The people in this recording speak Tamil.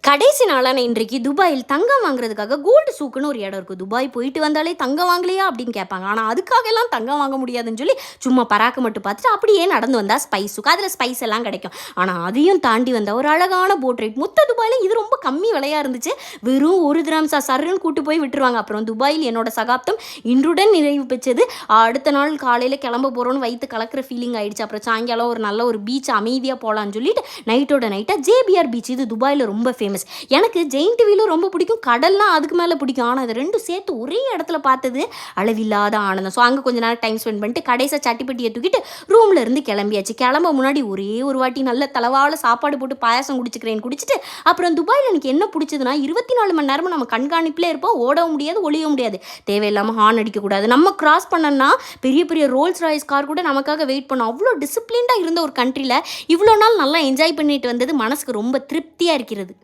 கடைசி நாளான இன்றைக்கு துபாயில் தங்கம் வாங்குறதுக்காக கோல்டு சூக்குன்னு ஒரு இடம் இருக்குது. துபாய் போயிட்டு வந்தாலே தங்கம் வாங்கலையா அப்படின்னு கேட்பாங்க. ஆனால் அதுக்காகலாம் தங்கம் வாங்க முடியாதுன்னு சொல்லி சும்மா பராக்கு மட்டும் பார்த்துட்டு அப்படியே நடந்து வந்தால் ஸ்பைஸ் சூக்கு. அதில் ஸ்பைஸ் எல்லாம் கிடைக்கும். ஆனால் அதையும் தாண்டி வந்தால் ஒரு அழகான போட் ரைட். மொத்த துபாயில் இது ரொம்ப கம்மி விலையாக இருந்துச்சு. வெறும் 1 திரம்ஸா சர்ன்னு கூட்டு போய் விட்டுருவாங்க. அப்புறம் துபாயில் என்னோட சகாப்தம் இன்றுடன் நிறைவு பெற்றது. அடுத்த நாள் காலையில் கிளம்ப போகிறோன்னு வயிற்று கலக்கிற ஃபீலிங் ஆயிடுச்சு. அப்புறம் சாயங்காலம் ஒரு நல்ல ஒரு பீச் அமைதியாக போகலான்னு சொல்லிட்டு நைட்டோட நைட்டாக ஜேபிஆர் பீச், இது துபாயில் ரொம்ப ஃபேமஸ். எனக்கு ஜெயின்ட் வீலும் ரொம்ப பிடிக்கும், கடல்லாம் அதுக்கு மேலே பிடிக்கும். ஆனால் அது ரெண்டும் சேர்த்து ஒரே இடத்துல பார்த்தது அளவில்லாத ஆனந்தம். ஸோ அங்கே கொஞ்ச நேரம் டைம் ஸ்பெண்ட் பண்ணிட்டு கடைசியாக சட்டிப்பட்டியை தூக்கிட்டு ரூமில் இருந்து கிளம்பியாச்சு. கிளம்ப முன்னாடி ஒரே ஒரு வாட்டி நல்ல தளவால சாப்பாடு போட்டு பாயாசம் குடிச்சிட்டு அப்புறம் துபாயில் எனக்கு என்ன பிடிச்சதுன்னா 24 மணி நேரமும் நம்ம கண்காணிப்பிலே இருப்போம். ஓடவும் முடியாது, ஒளியவும் முடியாது. தேவையில்லாமல் ஹார்ன் அடிக்கக்கூடாது. நம்ம கிராஸ் பண்ணோன்னா பெரிய பெரிய ரோல்ஸ் ராய்ஸ் கார் கூட நமக்காக வெயிட் பண்ணோம். அவ்வளோ டிசிப்ளின்டாக இருந்த ஒரு கண்ட்ரியில் இவ்வளோ நாள் நல்லா என்ஜாய் பண்ணிட்டு வந்தது மனசுக்கு ரொம்ப திருப்தியாக இருக்கிறது.